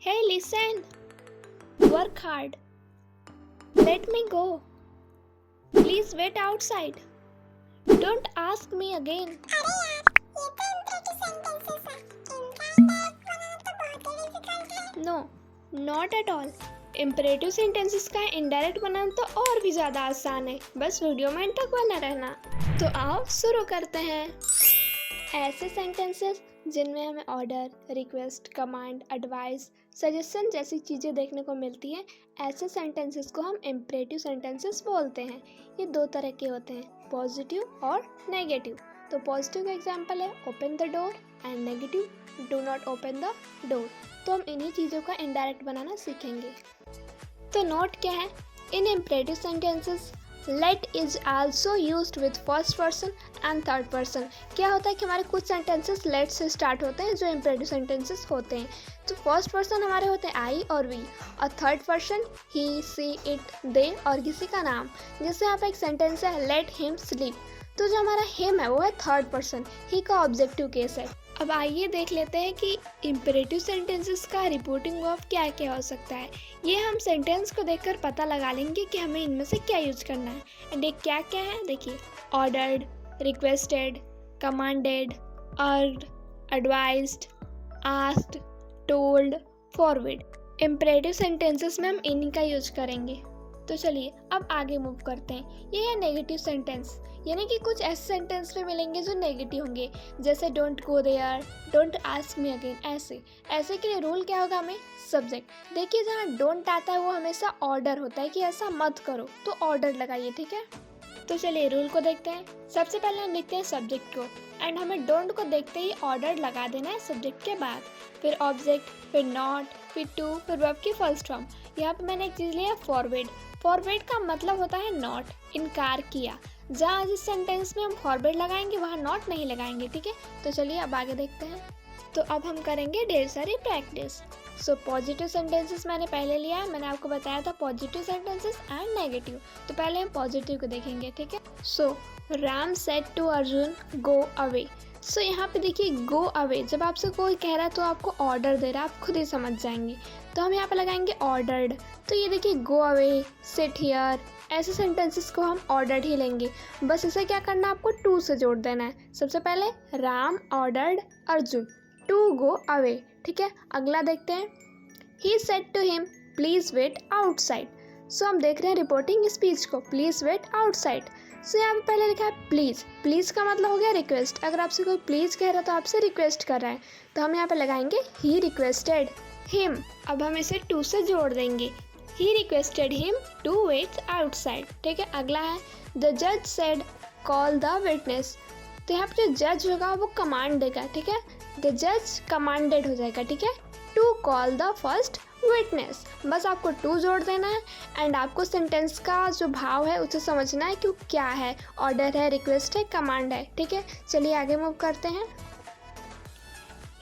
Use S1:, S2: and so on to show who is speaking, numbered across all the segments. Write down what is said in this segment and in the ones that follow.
S1: Hey, listen. Work hard. Let me go. Please wait outside. Don't ask me again. No, not at all. Imperative sentences का indirect बनाना तो और भी ज़्यादा आसान है, बस वीडियो में एंड तक बना रहना। तो आओ शुरू करते हैं। ऐसे सेंटेंसेस जिनमें हमें order, request, command, advice, suggestion जैसी चीज़ें देखने को मिलती हैं, ऐसे सेंटेंसेस को हम इम्परेटिव सेंटेंसेस बोलते हैं। ये दो तरह के होते हैं, पॉजिटिव और नेगेटिव। तो पॉजिटिव का एग्जाम्पल है open the door and negative do not open the door. तो हम इन्हीं चीज़ों का इनडायरेक्ट बनाना सीखेंगे। तो नोट क्या है, in imperative sentences let is also used with first person and third person. क्या होता है कि हमारे कुछ सेंटेंसेस लेट से स्टार्ट होते हैं जो इम्परेटिव सेंटेंसेस होते हैं। तो फर्स्ट पर्सन हमारे होते हैं आई और वी, और third person he, she, it, they और किसी का नाम। जैसे यहाँ पे एक सेंटेंस है लेट हिम स्लीप, तो जो हमारा हिम है वो है थर्ड पर्सन, ही का ऑब्जेक्टिव केस है। अब आइए देख लेते हैं कि इम्परेटिव सेंटेंसेस का रिपोर्टिंग वर्ब क्या क्या हो सकता है। ये हम सेंटेंस को देखकर पता लगा लेंगे कि हमें इनमें से क्या यूज करना है। एंड ये क्या क्या है देखिए, ordered, requested, commanded, urged, advised, asked, told, forward. Imperative sentences में हम इन्हीं का यूज करेंगे। तो चलिए अब आगे मूव करते हैं। ये है नेगेटिव सेंटेंस, यानी कि कुछ ऐसे सेंटेंस में मिलेंगे जो नेगेटिव होंगे, जैसे don't go there, don't ask me again. ऐसे के लिए रूल क्या होगा हमें, सब्जेक्ट। देखिए जहाँ डोंट आता है वो हमेशा ऑर्डर होता है कि ऐसा मत करो, तो ऑर्डर लगाइए, ठीक है। तो चलिए रूल को देखते हैं। सबसे पहले हम लिखते हैं सब्जेक्ट को, एंड हमें डोंट को देखते ही ऑर्डर लगा देना है सब्जेक्ट के बाद, फिर ऑब्जेक्ट, फिर नॉट, फिर टू, फिर वर्ब की फर्स्ट फॉर्म। यहाँ पे मैंने एक चीज़ लिया फॉरवर्ड। फॉरवर्ड का मतलब होता है नॉट, इनकार किया। जहाँ जिस सेंटेंस में हम फॉरवर्ड लगाएंगे वहाँ नॉट नहीं लगाएंगे, ठीक है। तो चलिए अब आगे देखते हैं। तो अब हम करेंगे ढेर सारी प्रैक्टिस। सो पॉजिटिव सेंटेंसेस मैंने पहले लिया है, मैंने आपको बताया था पॉजिटिव सेंटेंसेस एंड नेगेटिव। तो पहले हम पॉजिटिव को देखेंगे, ठीक है। So Ram said to Arjun go away. So यहाँ पे देखिए गो अवे, जब आपसे कोई कह रहा है तो आपको ऑर्डर दे रहा है, आप खुद ही समझ जाएंगे। तो हम यहाँ पे लगाएंगे ऑर्डर्ड। तो ये देखिए गो अवे, सिट हियर, ऐसे सेंटेंसेस को हम ऑर्डर्ड ही लेंगे। बस इसे क्या करना है, आपको टू से जोड़ देना है। सबसे पहले Ram ordered Arjun to go away, ठीक है। अगला देखते हैं, he said to him please wait outside. So हम देख रहे हैं रिपोर्टिंग स्पीच को, प्लीज वेट आउटसाइड। सो यहाँ पे पहले लिखा है प्लीज। प्लीज का मतलब हो गया रिक्वेस्ट। अगर आपसे कोई प्लीज कह रहा है तो आपसे रिक्वेस्ट कर रहा है, तो हम यहाँ पे लगाएंगे ही रिक्वेस्टेड हिम। अब हम इसे टू से जोड़ देंगे, he requested him to wait outside, ठीक है। अगला है द जज सेड कॉल द विटनेस। तो यहाँ पे जो जज होगा वो कमांड देगा, ठीक है। द जज कमांडेड हो जाएगा, ठीक है, to call the first witness. बस आपको टू जोड़ देना है, एंड आपको सेंटेंस का जो भाव है उसे समझना है कि वो क्या है, ऑर्डर है, रिक्वेस्ट है, कमांड है, ठीक है। चलिए आगे मूव करते हैं।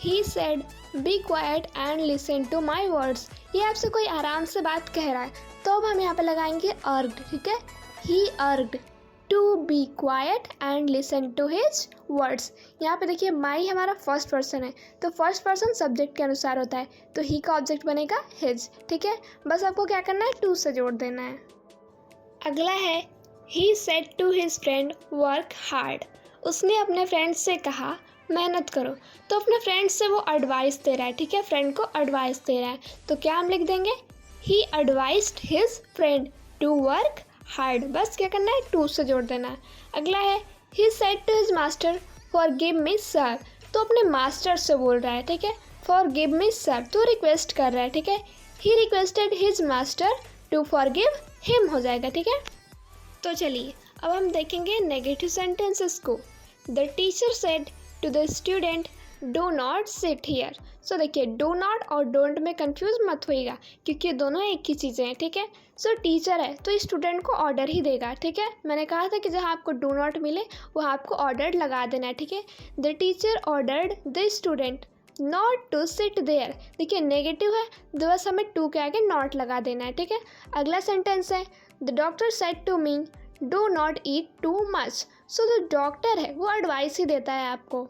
S1: He said be quiet and listen to my words. ये आपसे कोई आराम से बात कह रहा है, तो अब हम यहाँ पे लगाएंगे अर्ग्ड, ठीक है। He urged to be quiet and listen to his words. यहाँ पे देखिए माई हमारा फर्स्ट पर्सन है, तो फर्स्ट पर्सन सब्जेक्ट के अनुसार होता है, तो ही का ऑब्जेक्ट बनेगा हिज, ठीक है। बस आपको क्या करना है, टू से जोड़ देना है। अगला है he said to his friend work hard. उसने अपने फ्रेंड से कहा मेहनत करो। तो अपने फ्रेंड से वो एडवाइस दे रहा है, ठीक है, फ्रेंड को एडवाइस दे रहा है, तो क्या हम लिख देंगे, he advised his friend to work hard. बस क्या करना है, टू से जोड़ देना है। अगला है he said to his master forgive me sir. तो अपने मास्टर से बोल रहा है, ठीक है, फॉर गिव मी सर, तो रिक्वेस्ट कर रहा है, ठीक है। He requested his master to forgive him हो जाएगा, ठीक है। तो चलिए अब हम देखेंगे नेगेटिव सेंटेंसेस को। The teacher said to the student do not sit here. So देखिए डो नॉट और डोंट में कंफ्यूज मत होइएगा, क्योंकि ये दोनों एक ही चीज़ें हैं, ठीक है। सो टीचर है तो स्टूडेंट को ऑर्डर ही देगा, ठीक है। मैंने कहा था कि जहाँ आपको डो नॉट मिले वहाँ आपको ऑर्डर लगा देना है, ठीक है। The teacher ordered the student not to sit there. देखिए नेगेटिव है तो बस हमें टू के आगे नॉट लगा देना है, ठीक है। अगला सेंटेंस है the doctor said to me do not eat too much. So जो डॉक्टर है वो एडवाइस ही देता है आपको,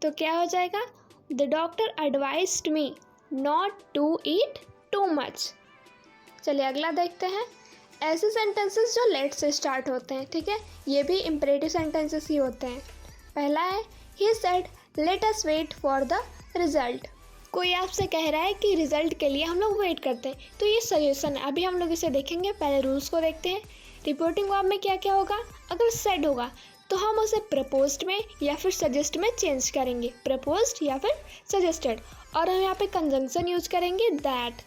S1: तो क्या हो जाएगा, the doctor advised me not to eat too much. चलिए अगला देखते हैं। ऐसे सेंटेंसेस जो लेट से स्टार्ट होते हैं, ठीक है, ये भी इम्परेटिव सेंटेंसेस ही होते हैं। पहला है he said let us wait for the result. कोई आपसे कह रहा है कि रिजल्ट के लिए हम लोग वेट करते हैं, तो ये सजेशन है। अभी हम लोग इसे देखेंगे। पहले रूल्स को देखते हैं। रिपोर्टिंग वर्ब में क्या क्या होगा? अगर सेड होगा तो हम उसे प्रपोज्ड में या फिर सजेस्ट में चेंज करेंगे, प्रपोज्ड या फिर सजेस्टेड, और हम यहाँ पे कंजंक्शन यूज करेंगे दैट।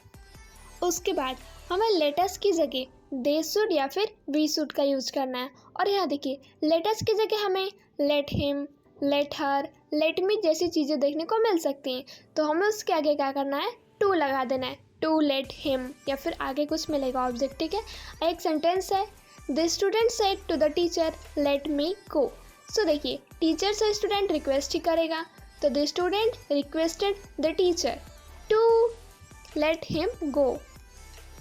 S1: उसके बाद हमें लेटस की जगह दे शुड या फिर वी शुड का यूज करना है। और यहाँ देखिए लेटस की जगह हमें let him, let her, let me जैसी चीज़ें देखने को मिल सकती हैं, तो हमें उसके आगे क्या करना है? टू लगा देना है, टू लेट हिम, या फिर आगे कुछ मिलेगा ऑब्जेक्ट, ठीक है। एक सेंटेंस है the student said to the teacher let me go. So देखिए टीचर से स्टूडेंट रिक्वेस्ट ही करेगा, तो the student requested the teacher to let him go.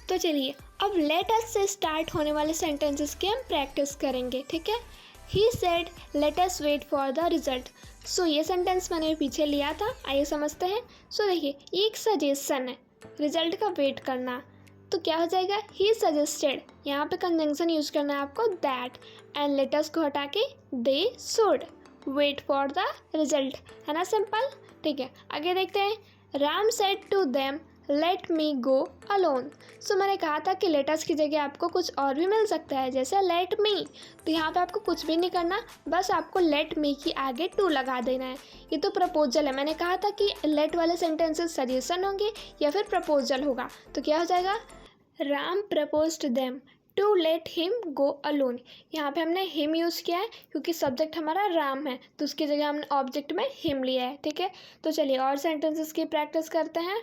S1: तो चलिए अब लेट अस से स्टार्ट होने वाले सेंटेंसेस की हम प्रैक्टिस करेंगे, ठीक है। He said let us wait for the result. So ये सेंटेंस मैंने पीछे लिया था, आइए समझते हैं। सो देखिए ये एक सजेशन है रिजल्ट का वेट करना, तो क्या हो जाएगा? ही सजेस्टेड, यहाँ पे कंजंक्शन यूज करना है आपको दैट, एंड लेट अस को हटा के they should wait for the result, है ना, सिंपल, ठीक है। आगे देखते हैं। Ram said to them let me go alone. So मैंने कहा था कि लेटस की जगह आपको कुछ और भी मिल सकता है, जैसे लेट मी, तो यहाँ पे आपको कुछ भी नहीं करना, बस आपको लेट मी की आगे टू लगा देना है। ये तो प्रपोजल है, मैंने कहा था कि लेट वाले सेंटेंसेस सजेशन होंगे या फिर प्रपोजल होगा, तो क्या हो जाएगा? Ram proposed them to let him go alone. यहाँ पे हमने हिम यूज़ किया है क्योंकि सब्जेक्ट हमारा राम है, तो उसकी जगह हमने ऑब्जेक्ट में हिम लिया है, ठीक है। तो चलिए और सेंटेंसेस की प्रैक्टिस करते हैं।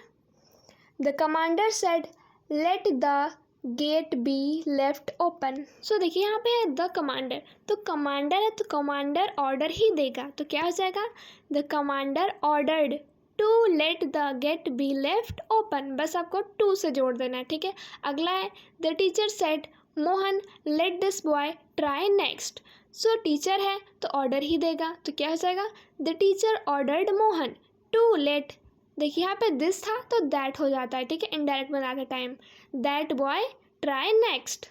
S1: The commander said let the gate be left open. So देखिए यहाँ पे है द कमांडर, तो कमांडर है तो कमांडर ऑर्डर ही देगा, तो क्या हो जाएगा? The commander ordered to let the gate be left open, बस आपको टू से जोड़ देना है, ठीक है। अगला है the teacher said Mohan let this boy try next. So teacher है तो ऑर्डर ही देगा, तो क्या हो जाएगा? The teacher ordered Mohan to let, देखिए यहाँ पे दिस था तो दैट हो जाता है, ठीक है, इनडायरेक्ट बनाते time, that boy try next.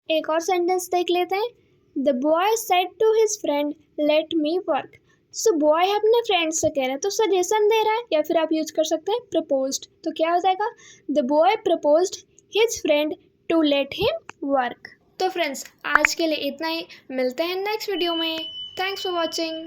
S1: एक और सेंटेंस देख लेते हैं। The boy said to his friend let me work. So boy अपने फ्रेंड से कह रहा है तो सजेशन दे रहा है, या फिर आप यूज कर सकते हैं प्रपोज्ड, तो क्या हो जाएगा? The boy proposed his friend to let him work. तो फ्रेंड्स आज के लिए इतना ही, मिलते हैं नेक्स्ट वीडियो में। Thanks for watching.